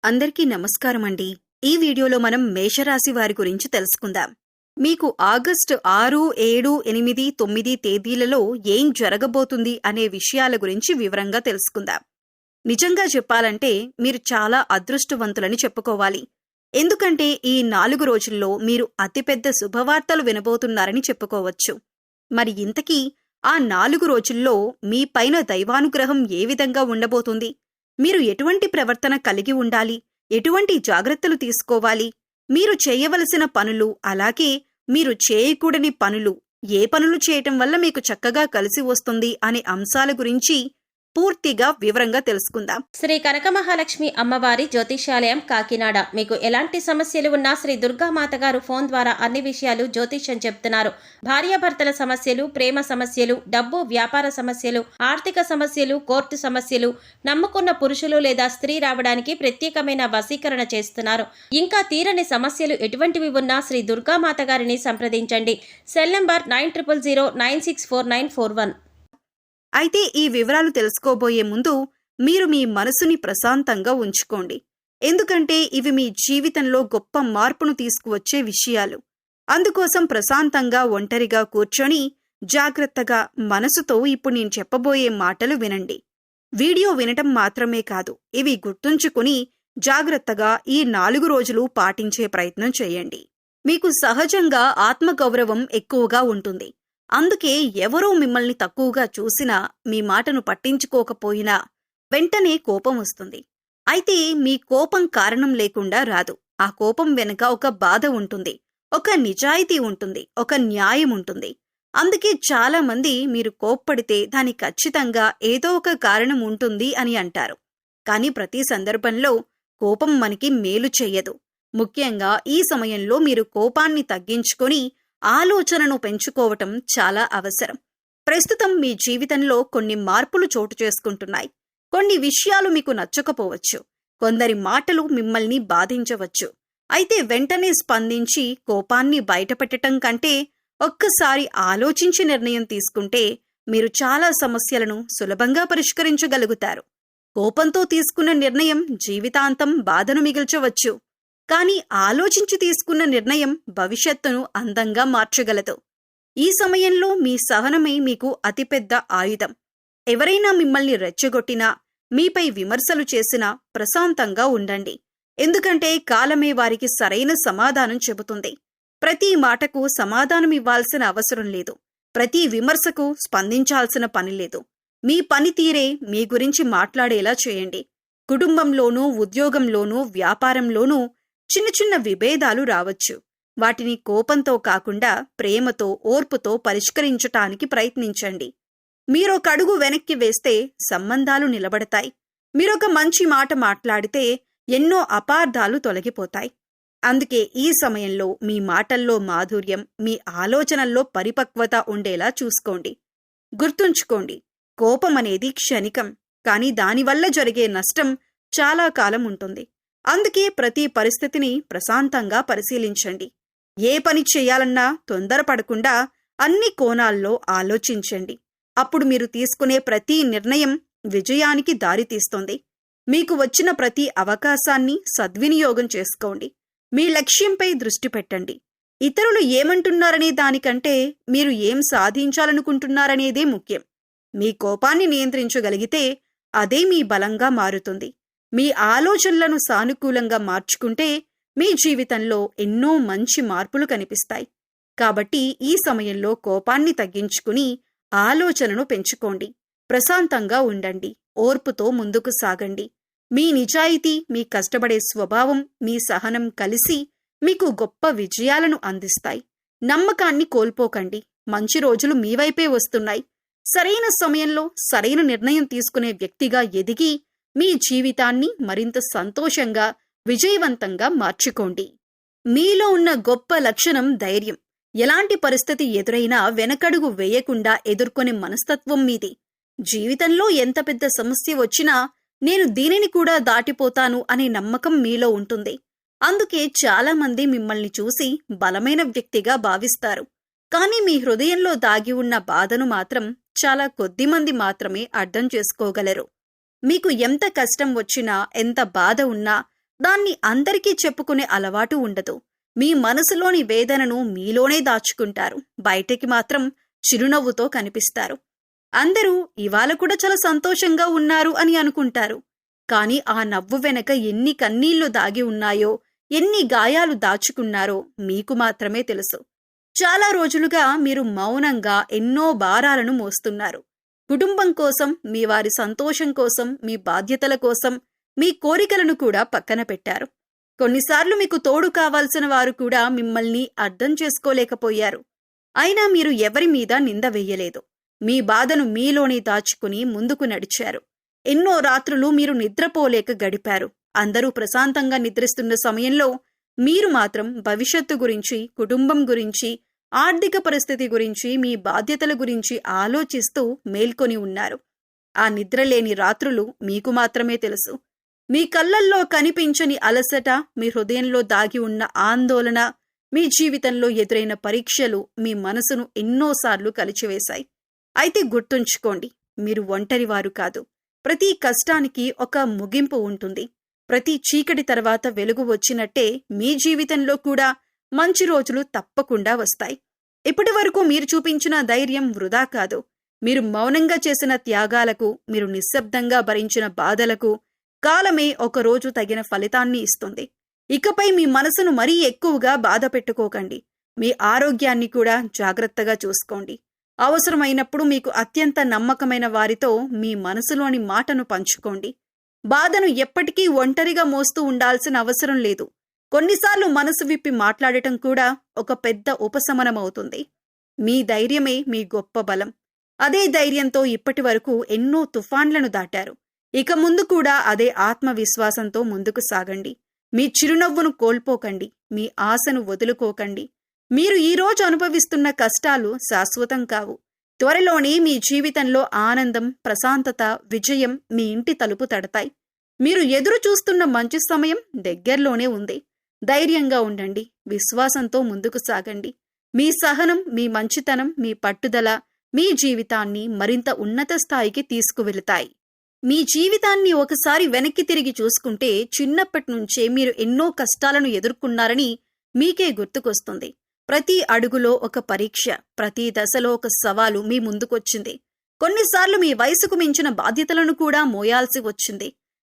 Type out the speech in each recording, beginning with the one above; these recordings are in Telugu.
అందరికీ నమస్కారమండి. ఈ వీడియోలో మనం మేషరాశి వారి గురించి తెలుసుకుందాం. మీకు ఆగస్టు 6, 7, 8, 9 తేదీలలో ఏం జరగబోతుంది అనే విషయాల గురించి వివరంగా తెలుసుకుందాం. నిజంగా చెప్పాలంటే మీరు చాలా అదృష్టవంతులని చెప్పుకోవాలి. ఎందుకంటే ఈ 4 రోజుల్లో మీరు అతిపెద్ద శుభవార్తలు వినబోతున్నారని చెప్పుకోవచ్చు. మరి ఇంతకీ ఆ 4 రోజుల్లో మీ పైన దైవానుగ్రహం ఏ విధంగా ఉండబోతుంది? మీరు ఎటువంటి ప్రవర్తన కలిగి ఉండాలి? ఎటువంటి జాగ్రత్తలు తీసుకోవాలి? మీరు చేయవలసిన పనులు, అలాగే మీరు చేయకూడని పనులు, ఏ పనులు చేయటం వల్ల మీకు చక్కగా కలిసి వస్తుంది అనే అంశాల గురించి పూర్తిగా వివరంగా తెలుసుకుందాం. శ్రీ కనకమహాలక్ష్మి అమ్మవారి జ్యోతిష్యాలయం కాకినాడ. మీకు ఎలాంటి సమస్యలు ఉన్నా శ్రీ దుర్గామాత గారు ఫోన్ ద్వారా అన్ని విషయాలు జ్యోతిష్యం చెప్తున్నారు. భార్యాభర్తల సమస్యలు, ప్రేమ సమస్యలు, డబ్బు వ్యాపార సమస్యలు, ఆర్థిక సమస్యలు, కోర్టు సమస్యలు, నమ్ముకున్న పురుషులు లేదా స్త్రీ రావడానికి ప్రత్యేకమైన వశీకరణ చేస్తున్నారు. ఇంకా తీరని సమస్యలు ఎటువంటివి ఉన్నా శ్రీ దుర్గామాత గారిని సంప్రదించండి. Cell number 9000964941. అయితే ఈ వివరాలు తెలుసుకోబోయే ముందు మీరు మీ మనసుని ప్రశాంతంగా ఉంచుకోండి. ఎందుకంటే ఇవి మీ జీవితంలో గొప్ప మార్పును తీసుకువచ్చే విషయాలు. అందుకోసం ప్రశాంతంగా ఒంటరిగా కూర్చొని జాగ్రత్తగా మనసుతో ఇప్పుడు నేను చెప్పబోయే మాటలు వినండి. వీడియో వినటం మాత్రమే కాదు, ఇవి గుర్తుంచుకుని జాగ్రత్తగా ఈ 4 రోజులు పాటించే ప్రయత్నం చేయండి. మీకు సహజంగా ఆత్మగౌరవం ఎక్కువగా ఉంటుంది. అందుకే ఎవరో మిమ్మల్ని తక్కువగా చూసినా, మీ మాటను పట్టించుకోకపోయినా వెంటనే కోపం వస్తుంది. అయితే మీ కోపం కారణం లేకుండా రాదు. ఆ కోపం వెనుక ఒక బాధ ఉంటుంది, ఒక నిజాయితీ ఉంటుంది, ఒక న్యాయం ఉంటుంది. అందుకే చాలా మంది మీరు కోప్పడితే దానికి ఖచ్చితంగా ఏదో ఒక కారణం ఉంటుంది అని అంటారు. కానీ ప్రతి సందర్భంలో కోపం మనకి మేలు చెయ్యదు. ముఖ్యంగా ఈ సమయంలో మీరు కోపాన్ని తగ్గించుకొని ఆలోచనను పెంచుకోవటం చాలా అవసరం. ప్రస్తుతం మీ జీవితంలో కొన్ని మార్పులు చోటు చేసుకుంటున్నాయి. కొన్ని విషయాలు మీకు నచ్చకపోవచ్చు. కొందరి మాటలు మిమ్మల్ని బాధించవచ్చు. అయితే వెంటనే స్పందించి కోపాన్ని బయటపెట్టడం కంటే ఒక్కసారి ఆలోచించి నిర్ణయం తీసుకుంటే మీరు చాలా సమస్యలను సులభంగా పరిష్కరించగలుగుతారు. కోపంతో తీసుకున్న నిర్ణయం జీవితాంతం బాధను మిగిల్చవచ్చు. కానీ ఆలోచించి తీసుకున్న నిర్ణయం భవిష్యత్తును అందంగా మార్చగలదు. ఈ సమయంలో మీ సహనమే మీకు అతిపెద్ద ఆయుధం. ఎవరైనా మిమ్మల్ని రెచ్చగొట్టినా, మీపై విమర్శలు చేసినా ప్రశాంతంగా ఉండండి. ఎందుకంటే కాలమే వారికి సరైన సమాధానం చెబుతుంది. ప్రతి మాటకు సమాధానమివ్వాల్సిన అవసరం లేదు. ప్రతి విమర్శకు స్పందించాల్సిన పని లేదు. మీ పనితీరే మీ గురించి మాట్లాడేలా చేయండి. కుటుంబంలోనూ, ఉద్యోగంలోనూ, వ్యాపారంలోనూ చిన్న చిన్న విభేదాలు రావచ్చు. వాటిని కోపంతో కాకుండా ప్రేమతో, ఓర్పుతో పరిష్కరించటానికి ప్రయత్నించండి. మీరొక అడుగు వెనక్కి వేస్తే సంబంధాలు నిలబడతాయి. మీరొక మంచి మాట మాట్లాడితే ఎన్నో అపార్థాలు తొలగిపోతాయి. అందుకే ఈ సమయంలో మీ మాటల్లో మాధుర్యం, మీ ఆలోచనల్లో పరిపక్వత ఉండేలా చూసుకోండి. గుర్తుంచుకోండి, కోపం అనేది క్షణికం, కానీ దానివల్ల జరిగే నష్టం చాలా కాలం ఉంటుంది. అందుకే ప్రతి పరిస్థితిని ప్రశాంతంగా పరిశీలించండి. ఏ పని చేయాలన్నా తొందరపడకుండా అన్ని కోణాల్లో ఆలోచించండి. అప్పుడు మీరు తీసుకునే ప్రతి నిర్ణయం విజయానికి దారితీస్తుంది. మీకు వచ్చిన ప్రతి అవకాశాన్ని సద్వినియోగం చేసుకోండి. మీ లక్ష్యంపై దృష్టి పెట్టండి. ఇతరులు ఏమంటున్నారనే దానికంటే మీరు ఏం సాధించాలనుకుంటున్నారనేదే ముఖ్యం. మీ కోపాన్ని నియంత్రించగలిగితే అదే మీ బలంగా మారుతుంది. మీ ఆలోచనలను సానుకూలంగా మార్చుకుంటే మీ జీవితంలో ఎన్నో మంచి మార్పులు కనిపిస్తాయి. కాబట్టి ఈ సమయంలో కోపాన్ని తగ్గించుకుని ఆలోచనను పెంచుకోండి. ప్రశాంతంగా ఉండండి. ఓర్పుతో ముందుకు సాగండి. మీ నిజాయితీ, మీ కష్టపడే స్వభావం, మీ సహనం కలిసి మీకు గొప్ప విజయాలను అందిస్తాయి. నమ్మకాన్ని కోల్పోకండి. మంచి రోజులు మీ వైపే వస్తున్నాయి. సరైన సమయంలో సరైన నిర్ణయం తీసుకునే వ్యక్తిగా ఎదిగి మీ జీవితాన్ని మరింత సంతోషంగా, విజయవంతంగా మార్చుకోండి. మీలో ఉన్న గొప్ప లక్షణం ధైర్యం. ఎలాంటి పరిస్థితి ఎదురైనా వెనకడుగు వేయకుండా ఎదుర్కొనే మనస్తత్వం మీది. జీవితంలో ఎంత పెద్ద సమస్య వచ్చినా నేను దీనిని కూడా దాటిపోతాను అనే నమ్మకం మీలో ఉంటుంది. అందుకే చాలామంది మిమ్మల్ని చూసి బలమైన వ్యక్తిగా భావిస్తారు. కానీ మీ హృదయంలో దాగి ఉన్న బాధను మాత్రం చాలా కొద్దిమంది మాత్రమే అర్థం చేసుకోగలరు. మీకు ఎంత కష్టం వచ్చినా, ఎంత బాధ ఉన్నా దాన్ని అందరికీ చెప్పుకునే అలవాటు ఉండదు. మీ మనసులోని వేదనను మీలోనే దాచుకుంటారు. బయటికి మాత్రం చిరునవ్వుతో కనిపిస్తారు. అందరూ ఇవాళ కూడా చాలా సంతోషంగా ఉన్నారు అని అనుకుంటారు. కానీ ఆ నవ్వు వెనక ఎన్ని కన్నీళ్లు దాగి ఉన్నాయో, ఎన్ని గాయాలు దాచుకున్నారో మీకు మాత్రమే తెలుసు. చాలా రోజులుగా మీరు మౌనంగా ఎన్నో భారాలను మోస్తున్నారు. కుటుంబం కోసం, మీ వారి సంతోషం కోసం, మీ బాధ్యతల కోసం మీ కోరికలను కూడా పక్కన పెట్టారు. కొన్నిసార్లు మీకు తోడు కావాల్సిన వారు కూడా మిమ్మల్ని అర్థం చేసుకోలేకపోయారు. అయినా మీరు ఎవరి మీద నింద వెయ్యలేదు. మీ బాధను మీలోనే దాచుకుని ముందుకు నడిచారు. ఎన్నో రాత్రులు మీరు నిద్రపోలేక గడిపారు. అందరూ ప్రశాంతంగా నిద్రిస్తున్న సమయంలో మీరు మాత్రం భవిష్యత్తు గురించి, కుటుంబం గురించి, ఆర్థిక పరిస్థితి గురించి, మీ బాధ్యతల గురించి ఆలోచిస్తూ మేల్కొని ఉన్నారు. ఆ నిద్రలేని రాత్రులు మీకు మాత్రమే తెలుసు. మీ కళ్ళల్లో కనిపించని అలసట, మీ హృదయంలో దాగి ఉన్న ఆందోళన, మీ జీవితంలో ఎదురైన పరీక్షలు మీ మనసును ఎన్నోసార్లు కలిచివేశాయి. అయితే గుర్తుంచుకోండి, మీరు ఒంటరివారు కాదు. ప్రతి కష్టానికి ఒక ముగింపు ఉంటుంది. ప్రతి చీకటి తర్వాత వెలుగు వచ్చినట్టే మీ జీవితంలో కూడా మంచి రోజులు తప్పకుండా వస్తాయి. ఇప్పటి వరకు మీరు చూపించిన ధైర్యం వృధా కాదు. మీరు మౌనంగా చేసిన త్యాగాలకు, మీరు నిశ్శబ్దంగా భరించిన బాధలకు కాలమే ఒకరోజు తగిన ఫలితాన్ని ఇస్తుంది. ఇకపై మీ మనసును మరీ ఎక్కువగా బాధ పెట్టుకోకండి. మీ ఆరోగ్యాన్ని కూడా జాగ్రత్తగా చూసుకోండి. అవసరమైనప్పుడు మీకు అత్యంత నమ్మకమైన వారితో మీ మనసులోని మాటను పంచుకోండి. బాధను ఎప్పటికీ ఒంటరిగా మోస్తూ ఉండాల్సిన అవసరం లేదు. కొన్నిసార్లు మనసు విప్పి మాట్లాడటం కూడా ఒక పెద్ద ఉపశమనమవుతుంది. మీ ధైర్యమే మీ గొప్ప బలం. అదే ధైర్యంతో ఇప్పటి వరకు ఎన్నో తుఫాన్లను దాటారు. ఇక ముందు కూడా అదే ఆత్మవిశ్వాసంతో ముందుకు సాగండి. మీ చిరునవ్వును కోల్పోకండి. మీ ఆశను వదులుకోకండి. మీరు ఈరోజు అనుభవిస్తున్న కష్టాలు శాశ్వతం కావు. త్వరలోనే మీ జీవితంలో ఆనందం, ప్రశాంతత, విజయం మీ ఇంటి తలుపు తడతాయి. మీరు ఎదురు చూస్తున్న మంచి సమయం దగ్గరలోనే ఉంది. ధైర్యంగా ఉండండి. విశ్వాసంతో ముందుకు సాగండి. మీ సహనం, మీ మంచితనం, మీ పట్టుదల మీ జీవితాన్ని మరింత ఉన్నత స్థాయికి తీసుకువెళతాయి. మీ జీవితాన్ని ఒకసారి వెనక్కి తిరిగి చూసుకుంటే చిన్నప్పటి నుంచే మీరు ఎన్నో కష్టాలను ఎదుర్కొన్నారని మీకే గుర్తుకొస్తుంది. ప్రతి అడుగులో ఒక పరీక్ష, ప్రతి దశలో ఒక సవాలు మీ ముందుకొచ్చింది. కొన్నిసార్లు మీ వయసుకు మించిన బాధ్యతలను కూడా మోయాల్సి వచ్చింది.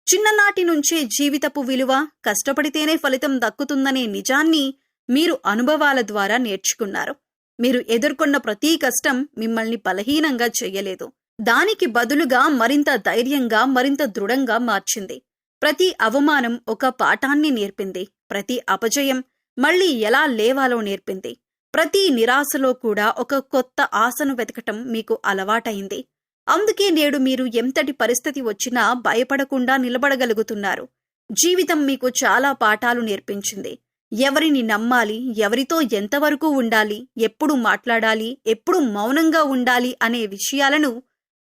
చిన్ననాటి నుంచే జీవితపు విలువ, కష్టపడితేనే ఫలితం దక్కుతుందనే నిజాన్ని మీరు అనుభవాల ద్వారా నేర్చుకున్నారు. మీరు ఎదుర్కొన్న ప్రతి కష్టం మిమ్మల్ని బలహీనంగా చెయ్యలేదు. దానికి బదులుగా మరింత ధైర్యంగా, మరింత దృఢంగా మార్చింది. ప్రతి అవమానం ఒక పాఠాన్ని నేర్పింది. ప్రతి అపజయం మళ్లీ ఎలా లేవాలో నేర్పింది. ప్రతి నిరాశలో కూడా ఒక కొత్త ఆశను వెతకటం మీకు అలవాటైంది. అందుకే నేడు మీరు ఎంతటి పరిస్థితి వచ్చినా భయపడకుండా నిలబడగలుగుతున్నారు. జీవితం మీకు చాలా పాఠాలు నేర్పించింది. ఎవరిని నమ్మాలి, ఎవరితో ఎంతవరకు ఉండాలి, ఎప్పుడు మాట్లాడాలి, ఎప్పుడు మౌనంగా ఉండాలి అనే విషయాలను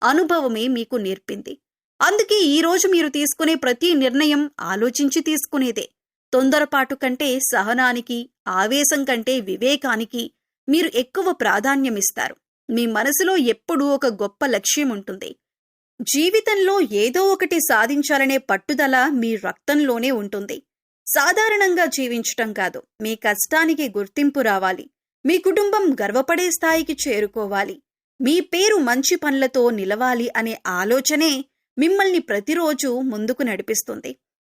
అనుభవమే మీకు నేర్పింది. అందుకే ఈరోజు మీరు తీసుకునే ప్రతి నిర్ణయం ఆలోచించి తీసుకునేదే. తొందరపాటు కంటే సహనానికి, ఆవేశం కంటే వివేకానికి మీరు ఎక్కువ ప్రాధాన్యమిస్తారు. మీ మనసులో ఎప్పుడూ ఒక గొప్ప లక్ష్యం ఉంటుంది. జీవితంలో ఏదో ఒకటి సాధించాలనే పట్టుదల మీ రక్తంలోనే ఉంటుంది. సాధారణంగా జీవించటం కాదు, మీ కష్టానికి గుర్తింపు రావాలి. మీ కుటుంబం గర్వపడే స్థాయికి చేరుకోవాలి. మీ పేరు మంచి పనులతో నిలవాలి అనే ఆలోచనే మిమ్మల్ని ప్రతిరోజు ముందుకు నడిపిస్తుంది.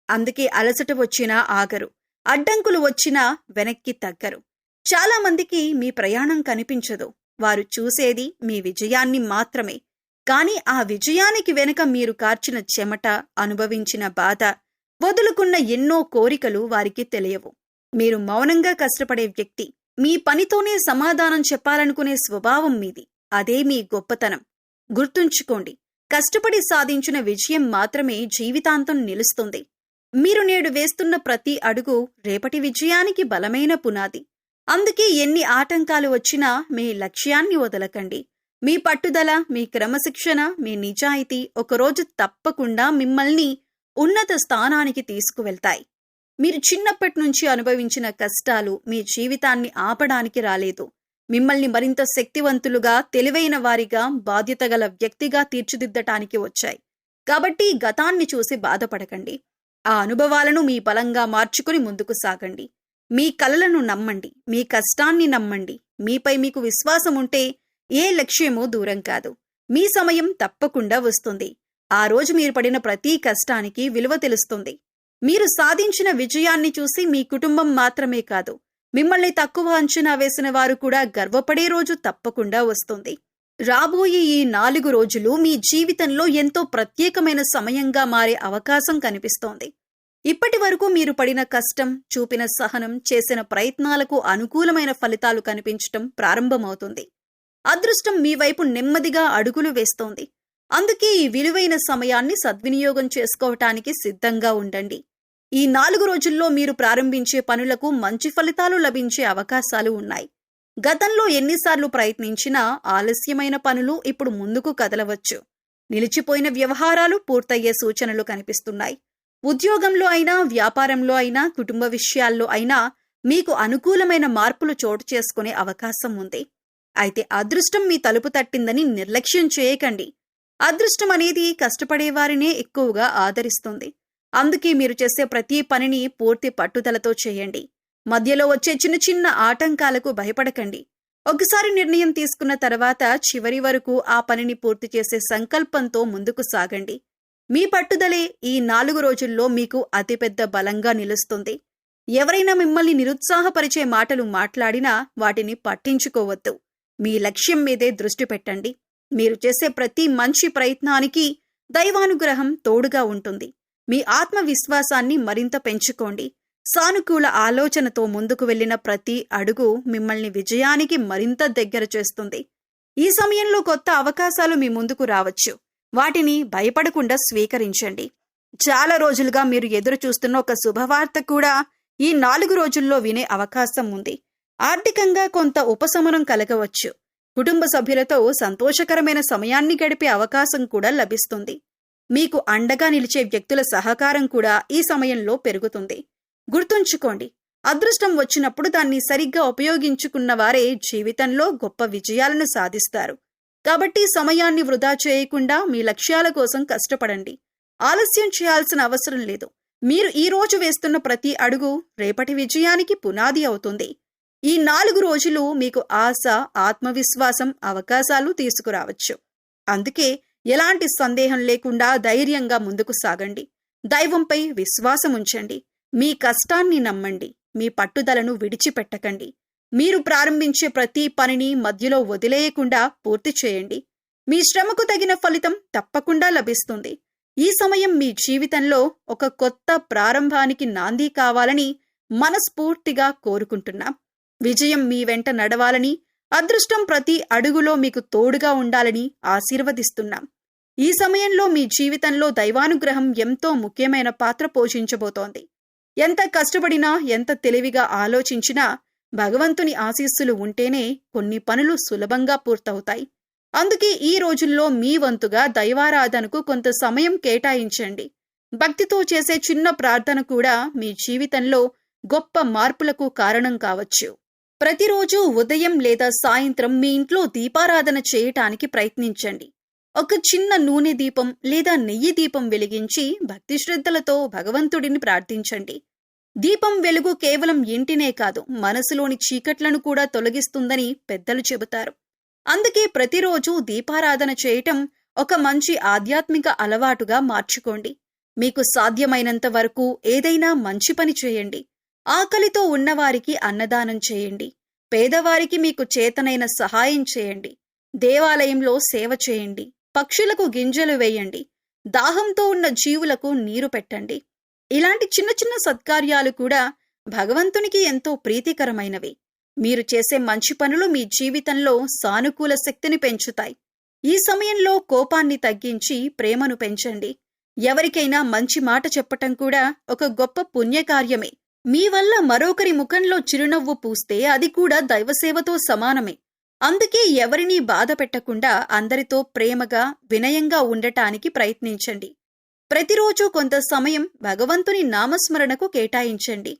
అందుకే అలసట వచ్చినా ఆగరు, అడ్డంకులు వచ్చినా వెనక్కి తగ్గరు. చాలా మందికి మీ ప్రయాణం కనిపించదు. వారు చూసేది మీ విజయాన్ని మాత్రమే. కానీ ఆ విజయానికి వెనుక మీరు కార్చిన చెమట, అనుభవించిన బాధ, వదులుకున్న ఎన్నో కోరికలు వారికి తెలియవు. మీరు మౌనంగా కష్టపడే వ్యక్తి. మీ పనితోనే సమాధానం చెప్పాలనుకునే స్వభావం మీది. అదే మీ గొప్పతనం. గుర్తుంచుకోండి, కష్టపడి సాధించిన విజయం మాత్రమే జీవితాంతం నిలుస్తుంది. మీరు నేడు వేస్తున్న ప్రతి అడుగు రేపటి విజయానికి బలమైన పునాది. అందుకే ఎన్ని ఆటంకాలు వచ్చినా మీ లక్ష్యాన్ని వదలకండి. మీ పట్టుదల, మీ క్రమశిక్షణ, మీ నిజాయితీ ఒకరోజు తప్పకుండా మిమ్మల్ని ఉన్నత స్థానానికి తీసుకువెళ్తాయి. మీరు చిన్నప్పటి నుంచి అనుభవించిన కష్టాలు మీ జీవితాన్ని ఆపడానికి రాలేదు. మిమ్మల్ని మరింత శక్తివంతులుగా, తెలివైన వారిగా, బాధ్యతగల వ్యక్తిగా తీర్చిదిద్దటానికి వచ్చాయి. కాబట్టి గతాన్ని చూసి బాధపడకండి. ఆ అనుభవాలను మీ బలంగా మార్చుకుని ముందుకు సాగండి. మీ కలలను నమ్మండి, మీ కష్టాన్ని నమ్మండి. మీపై మీకు విశ్వాసం ఉంటే ఏ లక్ష్యమూ దూరం కాదు. మీ సమయం తప్పకుండా వస్తుంది. ఆ రోజు మీరు పడిన ప్రతి కష్టానికి విలువ తెలుస్తుంది. మీరు సాధించిన విజయాన్ని చూసి మీ కుటుంబం మాత్రమే కాదు, మిమ్మల్ని తక్కువ అంచనా వేసిన వారు కూడా గర్వపడే రోజు తప్పకుండా వస్తుంది. రాబోయే ఈ 4 రోజులు మీ జీవితంలో ఎంతో ప్రత్యేకమైన సమయంగా మారే అవకాశం కనిపిస్తోంది. ఇప్పటి వరకు మీరు పడిన కష్టం, చూపిన సహనం, చేసిన ప్రయత్నాలకు అనుకూలమైన ఫలితాలు కనిపించటం ప్రారంభమవుతుంది. అదృష్టం మీ వైపు నెమ్మదిగా అడుగులు వేస్తోంది. అందుకే ఈ విలువైన సమయాన్ని సద్వినియోగం చేసుకోవటానికి సిద్ధంగా ఉండండి. ఈ 4 రోజుల్లో మీరు ప్రారంభించే పనులకు మంచి ఫలితాలు లభించే అవకాశాలు ఉన్నాయి. గతంలో ఎన్నిసార్లు ప్రయత్నించినా ఆలస్యమైన పనులు ఇప్పుడు ముందుకు కదలవచ్చు. నిలిచిపోయిన వ్యవహారాలు పూర్తయ్యే సూచనలు కనిపిస్తున్నాయి. ఉద్యోగంలో అయినా, వ్యాపారంలో అయినా, కుటుంబ విషయాల్లో అయినా మీకు అనుకూలమైన మార్పులు చోటు చేసుకునే అవకాశం ఉంది. అయితే అదృష్టం మీ తలుపు తట్టిందని నిర్లక్ష్యం చేయకండి. అదృష్టం అనేది కష్టపడేవారినే ఎక్కువగా ఆదరిస్తుంది. అందుకే మీరు చేసే ప్రతి పనిని పూర్తి పట్టుదలతో చేయండి. మధ్యలో వచ్చే చిన్న చిన్న ఆటంకాలకు భయపడకండి. ఒకసారి నిర్ణయం తీసుకున్న తర్వాత చివరి వరకు ఆ పనిని పూర్తి చేసే సంకల్పంతో ముందుకు సాగండి. మీ పట్టుదలే ఈ 4 రోజుల్లో మీకు అతిపెద్ద బలంగా నిలుస్తుంది. ఎవరైనా మిమ్మల్ని నిరుత్సాహపరిచే మాటలు మాట్లాడినా వాటిని పట్టించుకోవద్దు. మీ లక్ష్యం మీదే దృష్టి పెట్టండి. మీరు చేసే ప్రతి మంచి ప్రయత్నానికి దైవానుగ్రహం తోడుగా ఉంటుంది. మీ ఆత్మవిశ్వాసాన్ని మరింత పెంచుకోండి. సానుకూల ఆలోచనతో ముందుకు వెళ్లిన ప్రతి అడుగు మిమ్మల్ని విజయానికి మరింత దగ్గర చేస్తుంది. ఈ సమయంలో కొత్త అవకాశాలు మీ ముందుకు రావచ్చు. వాటిని భయపడకుండా స్వీకరించండి. చాలా రోజులుగా మీరు ఎదురు చూస్తున్న ఒక శుభవార్త కూడా ఈ 4 రోజుల్లో వినే అవకాశం ఉంది. ఆర్థికంగా కొంత ఉపశమనం కలగవచ్చు. కుటుంబ సభ్యులతో సంతోషకరమైన సమయాన్ని గడిపే అవకాశం కూడా లభిస్తుంది. మీకు అండగా నిలిచే వ్యక్తుల సహకారం కూడా ఈ సమయంలో పెరుగుతుంది. గుర్తుంచుకోండి, అదృష్టం వచ్చినప్పుడు దాన్ని సరిగ్గా ఉపయోగించుకున్న వారే జీవితంలో గొప్ప విజయాలను సాధిస్తారు. కాబట్టి సమయాన్ని వృధా చేయకుండా మీ లక్ష్యాల కోసం కష్టపడండి. ఆలస్యం చేయాల్సిన అవసరం లేదు. మీరు ఈ రోజు వేస్తున్న ప్రతి అడుగు రేపటి విజయానికి పునాది అవుతుంది. ఈ 4 రోజులు మీకు ఆశ, ఆత్మవిశ్వాసం, అవకాశాలు తీసుకురావచ్చు. అందుకే ఎలాంటి సందేహం లేకుండా ధైర్యంగా ముందుకు సాగండి. దైవంపై విశ్వాసం ఉంచండి. మీ కష్టాన్ని నమ్మండి. మీ పట్టుదలను విడిచిపెట్టకండి. మీరు ప్రారంభించే ప్రతి పనిని మధ్యలో వదిలేయకుండా పూర్తి చేయండి. మీ శ్రమకు తగిన ఫలితం తప్పకుండా లభిస్తుంది. ఈ సమయం మీ జీవితంలో ఒక కొత్త ప్రారంభానికి నాంది కావాలని మనస్ఫూర్తిగా కోరుకుంటున్నాం. విజయం మీ వెంట నడవాలని, అదృష్టం ప్రతి అడుగులో మీకు తోడుగా ఉండాలని ఆశీర్వదిస్తున్నాం. ఈ సమయంలో మీ జీవితంలో దైవానుగ్రహం ఎంతో ముఖ్యమైన పాత్ర పోషించబోతోంది. ఎంత కష్టపడినా, ఎంత తెలివిగా ఆలోచించినా భగవంతుని ఆశీస్సులు ఉంటేనే కొన్ని పనులు సులభంగా పూర్తవుతాయి. అందుకే ఈ రోజుల్లో మీ వంతుగా దైవారాధనకు కొంత సమయం కేటాయించండి. భక్తితో చేసే చిన్న ప్రార్థన కూడా మీ జీవితంలో గొప్ప మార్పులకు కారణం కావచ్చు. ప్రతిరోజు ఉదయం లేదా సాయంత్రం మీ ఇంట్లో దీపారాధన చేయటానికి ప్రయత్నించండి. ఒక చిన్న నూనె దీపం లేదా నెయ్యి దీపం వెలిగించి భక్తి శ్రద్ధలతో భగవంతుడిని ప్రార్థించండి. దీపం వెలుగు కేవలం ఇంటినే కాదు, మనసులోని చీకట్లను కూడా తొలగిస్తుందని పెద్దలు చెబుతారు. అందుకే ప్రతిరోజు దీపారాధన చేయటం ఒక మంచి ఆధ్యాత్మిక అలవాటుగా మార్చుకోండి. మీకు సాధ్యమైనంత వరకు ఏదైనా మంచి పని చేయండి. ఆకలితో ఉన్నవారికి అన్నదానం చేయండి. పేదవారికి మీకు చేతనైన సహాయం చేయండి. దేవాలయంలో సేవ చేయండి. పక్షులకు గింజలు వేయండి. దాహంతో ఉన్న జీవులకు నీరు పెట్టండి. ఇలాంటి చిన్న చిన్న సత్కార్యాలు కూడా భగవంతునికి ఎంతో ప్రీతికరమైనవి. మీరు చేసే మంచి పనులు మీ జీవితంలో సానుకూల శక్తిని పెంచుతాయి. ఈ సమయంలో కోపాన్ని తగ్గించి ప్రేమను పెంచండి. ఎవరికైనా మంచి మాట చెప్పటం కూడా ఒక గొప్ప పుణ్యకార్యమే. మీ వల్ల మరొకరి ముఖంలో చిరునవ్వు పూస్తే అది కూడా దైవసేవతో సమానమే. అందుకే ఎవరినీ బాధ పెట్టకుండా అందరితో ప్రేమగా, వినయంగా ఉండటానికి ప్రయత్నించండి. ప్రతిరోజు కొంత సమయం భగవంతుని నామస్మరణకు కేటాయించండి.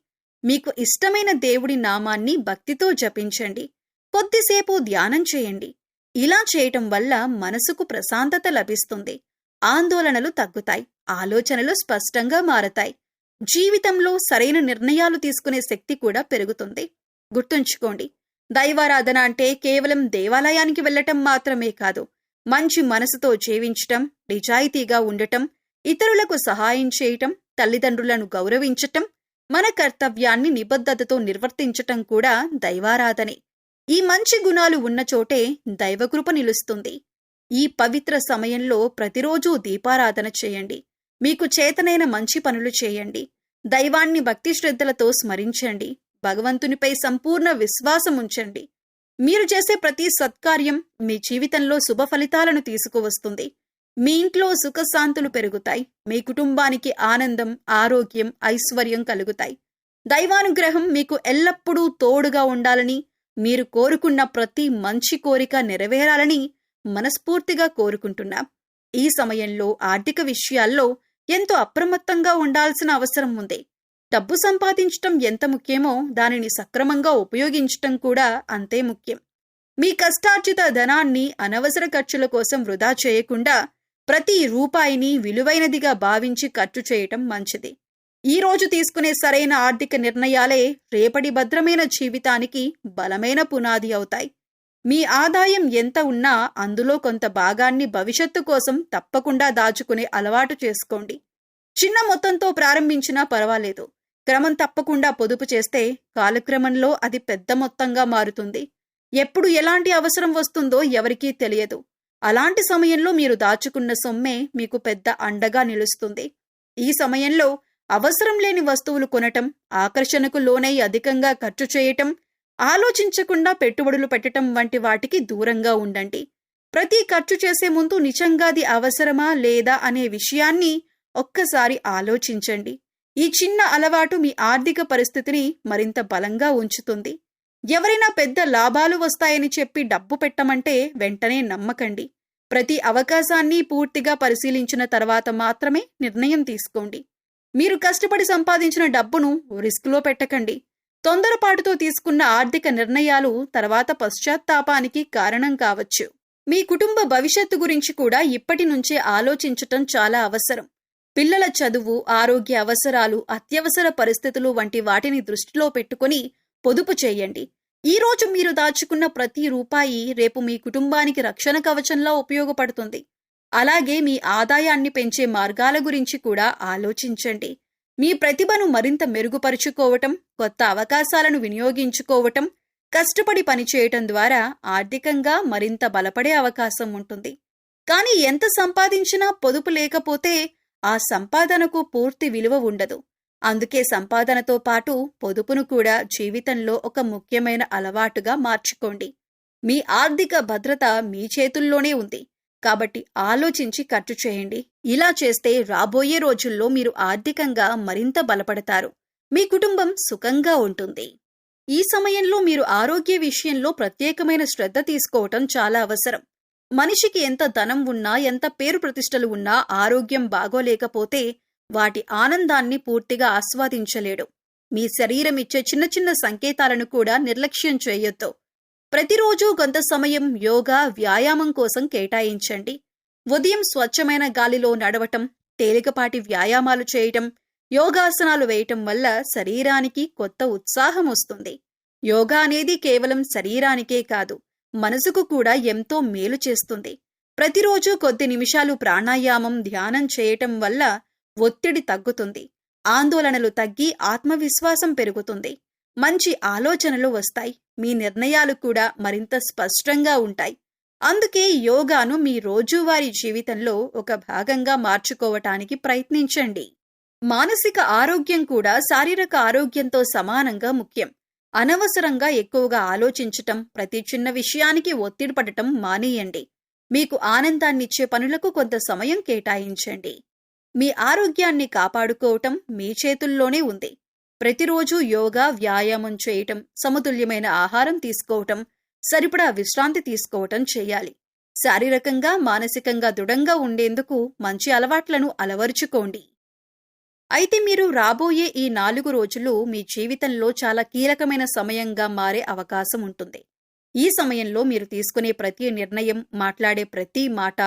మీకు ఇష్టమైన దేవుడి నామాన్ని భక్తితో జపించండి. కొద్దిసేపు ధ్యానం చేయండి. ఇలా చేయటం వల్ల మనసుకు ప్రశాంతత లభిస్తుంది. ఆందోళనలు తగ్గుతాయి. ఆలోచనలు స్పష్టంగా మారతాయి. జీవితంలో సరైన నిర్ణయాలు తీసుకునే శక్తి కూడా పెరుగుతుంది. గుర్తుంచుకోండి, దైవారాధన అంటే కేవలం దేవాలయానికి వెళ్లటం మాత్రమే కాదు, మంచి మనసుతో జీవించటం, నిజాయితీగా ఉండటం, ఇతరులకు సహాయం చేయటం, తల్లిదండ్రులను గౌరవించటం, మన కర్తవ్యాన్ని నిబద్ధతతో నిర్వర్తించటం కూడా దైవారాధనే. ఈ మంచి గుణాలు ఉన్న చోటే దైవకృప నిలుస్తుంది. ఈ పవిత్ర సమయంలో ప్రతిరోజూ దీపారాధన చేయండి. మీకు చేతనైన మంచి పనులు చేయండి. దైవాన్ని భక్తి శ్రద్ధలతో స్మరించండి. భగవంతునిపై సంపూర్ణ విశ్వాసం ఉంచండి. మీరు చేసే ప్రతి సత్కార్యం మీ జీవితంలో శుభ ఫలితాలను తీసుకువస్తుంది. మీ ఇంట్లో సుఖశాంతులు పెరుగుతాయి. మీ కుటుంబానికి ఆనందం, ఆరోగ్యం, ఐశ్వర్యం కలుగుతాయి. దైవానుగ్రహం మీకు ఎల్లప్పుడూ తోడుగా ఉండాలని, మీరు కోరుకున్న ప్రతి మంచి కోరిక నెరవేరాలని మనస్ఫూర్తిగా కోరుకుంటున్నాం. ఈ సమయంలో ఆర్థిక విషయాల్లో ఎంతో అప్రమత్తంగా ఉండాల్సిన అవసరం ఉంది. డబ్బు సంపాదించటం ఎంత ముఖ్యమో దానిని సక్రమంగా ఉపయోగించటం కూడా అంతే ముఖ్యం. మీ కష్టార్జిత ధనాన్ని అనవసర ఖర్చుల కోసం వృధా చేయకుండా ప్రతి రూపాయిని విలువైనదిగా భావించి ఖర్చు చేయటం మంచిది. ఈ రోజు తీసుకునే సరైన ఆర్థిక నిర్ణయాలే రేపటి భద్రమైన జీవితానికి బలమైన పునాది అవుతాయి. మీ ఆదాయం ఎంత ఉన్నా అందులో కొంత భాగాన్ని భవిష్యత్తు కోసం తప్పకుండా దాచుకునే అలవాటు చేసుకోండి. చిన్న మొత్తంతో ప్రారంభించినా పర్వాలేదు. క్రమం తప్పకుండా పొదుపు చేస్తే కాలక్రమంలో అది పెద్ద మొత్తంగా మారుతుంది. ఎప్పుడు ఎలాంటి అవసరం వస్తుందో ఎవరికీ తెలియదు. అలాంటి సమయంలో మీరు దాచుకున్న సొమ్మే మీకు పెద్ద అండగా నిలుస్తుంది. ఈ సమయంలో అవసరం లేని వస్తువులు కొనటం, ఆకర్షణకు లోనై అధికంగా ఖర్చు చేయటం, ఆలోచించకుండా పెట్టుబడులు పెట్టటం వంటి వాటికి దూరంగా ఉండండి. ప్రతి ఖర్చు చేసే ముందు నిజంగాది అవసరమా లేదా అనే విషయాన్ని ఒక్కసారి ఆలోచించండి. ఈ చిన్న అలవాటు మీ ఆర్థిక పరిస్థితిని మరింత బలంగా ఉంచుతుంది. ఎవరైనా పెద్ద లాభాలు వస్తాయని చెప్పి డబ్బు పెట్టమంటే వెంటనే నమ్మకండి. ప్రతి అవకాశాన్ని పూర్తిగా పరిశీలించిన తర్వాత మాత్రమే నిర్ణయం తీసుకోండి. మీరు కష్టపడి సంపాదించిన డబ్బును రిస్క్లో పెట్టకండి. తొందరపాటుతో తీసుకున్న ఆర్థిక నిర్ణయాలు తర్వాత పశ్చాత్తాపానికి కారణం కావచ్చు. మీ కుటుంబ భవిష్యత్తు గురించి కూడా ఇప్పటి నుంచే ఆలోచించటం చాలా అవసరం. పిల్లల చదువు, ఆరోగ్య అవసరాలు, అత్యవసర పరిస్థితులు వంటి వాటిని దృష్టిలో పెట్టుకుని పొదుపు చేయండి. ఈ రోజు మీరు దాచుకున్న ప్రతి రూపాయి రేపు మీ కుటుంబానికి రక్షణ కవచంలా ఉపయోగపడుతుంది. అలాగే మీ ఆదాయాన్ని పెంచే మార్గాల గురించి కూడా ఆలోచించండి. మీ ప్రతిభను మరింత మెరుగుపరుచుకోవటం, కొత్త అవకాశాలను వినియోగించుకోవటం, కష్టపడి పనిచేయటం ద్వారా ఆర్థికంగా మరింత బలపడే అవకాశం ఉంటుంది. కానీ ఎంత సంపాదించినా పొదుపు లేకపోతే ఆ సంపాదనకు పూర్తి విలువ ఉండదు. అందుకే సంపాదనతో పాటు పొదుపును కూడా జీవితంలో ఒక ముఖ్యమైన అలవాటుగా మార్చుకోండి. మీ ఆర్థిక భద్రత మీ చేతుల్లోనే ఉంది. కాబట్టి ఆలోచించి ఖర్చు చేయండి. ఇలా చేస్తే రాబోయే రోజుల్లో మీరు ఆర్థికంగా మరింత బలపడతారు. మీ కుటుంబం సుఖంగా ఉంటుంది. ఈ సమయంలో మీరు ఆరోగ్య విషయంలో ప్రత్యేకమైన శ్రద్ధ తీసుకోవటం చాలా అవసరం. మనిషికి ఎంత ధనం ఉన్నా, ఎంత పేరు ప్రతిష్టలు ఉన్నా ఆరోగ్యం బాగోలేకపోతే వాటి ఆనందాన్ని పూర్తిగా ఆస్వాదించలేడు. మీ శరీరం ఇచ్చే చిన్న చిన్న సంకేతాలను కూడా నిర్లక్ష్యం చేయొద్దు. ప్రతిరోజు కొంత సమయం యోగా, వ్యాయామం కోసం కేటాయించండి. ఉదయం స్వచ్ఛమైన గాలిలో నడవటం, తేలికపాటి వ్యాయామాలు చేయటం, యోగాసనాలు వేయటం వల్ల శరీరానికి కొత్త ఉత్సాహం వస్తుంది. యోగా అనేది కేవలం శరీరానికే కాదు, మనసుకు కూడా ఎంతో మేలు చేస్తుంది. ప్రతిరోజు కొద్ది నిమిషాలు ప్రాణాయామం, ధ్యానం చేయటం వల్ల ఒత్తిడి తగ్గుతుంది. ఆందోళనలు తగ్గి ఆత్మవిశ్వాసం పెరుగుతుంది. మంచి ఆలోచనలు వస్తాయి. మీ నిర్ణయాలు కూడా మరింత స్పష్టంగా ఉంటాయి. అందుకే యోగాను మీ రోజువారీ జీవితంలో ఒక భాగంగా మార్చుకోవటానికి ప్రయత్నించండి. మానసిక ఆరోగ్యం కూడా శారీరక ఆరోగ్యంతో సమానంగా ముఖ్యం. అనవసరంగా ఎక్కువగా ఆలోచించటం, ప్రతి చిన్న విషయానికి ఒత్తిడి పడటం మానేయండి. మీకు ఆనందాన్నిచ్చే పనులకు కొంత సమయం కేటాయించండి. మీ ఆరోగ్యాన్ని కాపాడుకోవటం మీ చేతుల్లోనే ఉంది. ప్రతిరోజు యోగా, వ్యాయామం చేయటం, సమతుల్యమైన ఆహారం తీసుకోవటం, సరిపడా విశ్రాంతి తీసుకోవటం చేయాలి. శారీరకంగా, మానసికంగా దృఢంగా ఉండేందుకు మంచి అలవాట్లను అలవరుచుకోండి. అయితే మీరు రాబోయే ఈ 4 రోజులు మీ జీవితంలో చాలా కీలకమైన సమయంగా మారే అవకాశం ఉంటుంది. ఈ సమయంలో మీరు తీసుకునే ప్రతి నిర్ణయం, మాట్లాడే ప్రతి మాట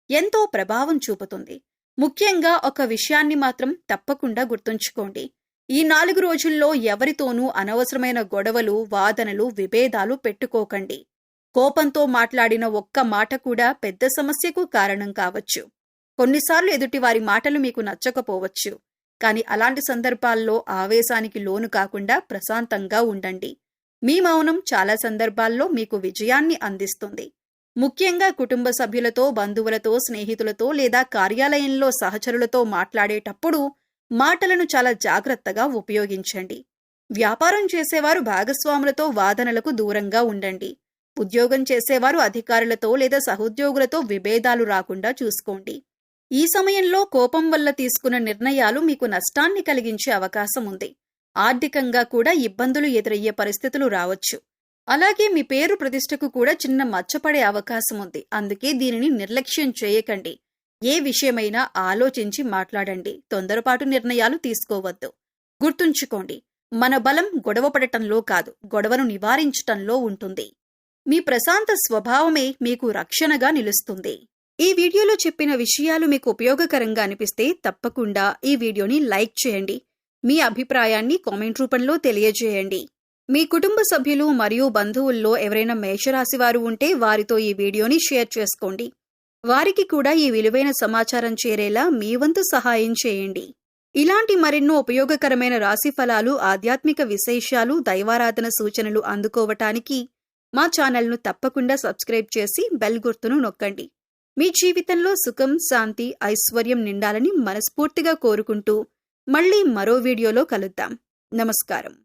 ఎంతో ప్రభావం చూపుతుంది. ముఖ్యంగా ఒక విషయాన్ని మాత్రం తప్పకుండా గుర్తుంచుకోండి. ఈ 4 రోజుల్లో ఎవరితోనూ అనవసరమైన గొడవలు, వాదనలు, విభేదాలు పెట్టుకోకండి. కోపంతో మాట్లాడిన ఒక్క మాట కూడా పెద్ద సమస్యకు కారణం కావచ్చు. కొన్నిసార్లు ఎదుటివారి మాటలు మీకు నచ్చకపోవచ్చు. కానీ అలాంటి సందర్భాల్లో ఆవేశానికి లోను కాకుండా ప్రశాంతంగా ఉండండి. మీ మౌనం చాలా సందర్భాల్లో మీకు విజయాన్ని అందిస్తుంది. ముఖ్యంగా కుటుంబ సభ్యులతో, బంధువులతో, స్నేహితులతో లేదా కార్యాలయంలో సహచరులతో మాట్లాడేటప్పుడు మాటలను చాలా జాగ్రత్తగా ఉపయోగించండి. వ్యాపారం చేసేవారు భాగస్వాములతో వాదనలకు దూరంగా ఉండండి. ఉద్యోగం చేసేవారు అధికారులతో లేదా సహోద్యోగులతో విభేదాలు రాకుండా చూసుకోండి. ఈ సమయంలో కోపం వల్ల తీసుకున్న నిర్ణయాలు మీకు నష్టాన్ని కలిగించే అవకాశం ఉంది. ఆర్థికంగా కూడా ఇబ్బందులు ఎదురయ్యే పరిస్థితులు రావచ్చు. అలాగే మీ పేరు ప్రతిష్టకు కూడా చిన్న మచ్చపడే అవకాశం ఉంది. అందుకే దీనిని నిర్లక్ష్యం చేయకండి. ఏ విషయమైనా ఆలోచించి మాట్లాడండి. తొందరపాటు నిర్ణయాలు తీసుకోవద్దు. గుర్తుంచుకోండి, మన బలం గొడవపడటంలో కాదు, గొడవను నివారించటంలో ఉంటుంది. మీ ప్రశాంత స్వభావమే మీకు రక్షణగా నిలుస్తుంది. ఈ వీడియోలో చెప్పిన విషయాలు మీకు ఉపయోగకరంగా అనిపిస్తే తప్పకుండా ఈ వీడియోని లైక్ చేయండి. మీ అభిప్రాయాన్ని కామెంట్ రూపంలో తెలియజేయండి. మీ కుటుంబ సభ్యులు మరియు బంధువుల్లో ఎవరైనా మేషరాశి వారు ఉంటే వారితో ఈ వీడియోని షేర్ చేసుకోండి. వారికి కూడా ఈ విలువైన సమాచారం చేరేలా మీ వంతు సహాయం చేయండి. ఇలాంటి మరెన్నో ఉపయోగకరమైన రాశి ఫలాలు, ఆధ్యాత్మిక విశేషాలు, దైవారాధన సూచనలు అందుకోవటానికి మా ఛానల్ను తప్పకుండా సబ్స్క్రైబ్ చేసి బెల్ గుర్తును నొక్కండి. మీ జీవితంలో సుఖం, శాంతి, ఐశ్వర్యం నిండాలని మనస్ఫూర్తిగా కోరుకుంటూ మళ్ళీ మరో వీడియోలో కలుద్దాం. నమస్కారం.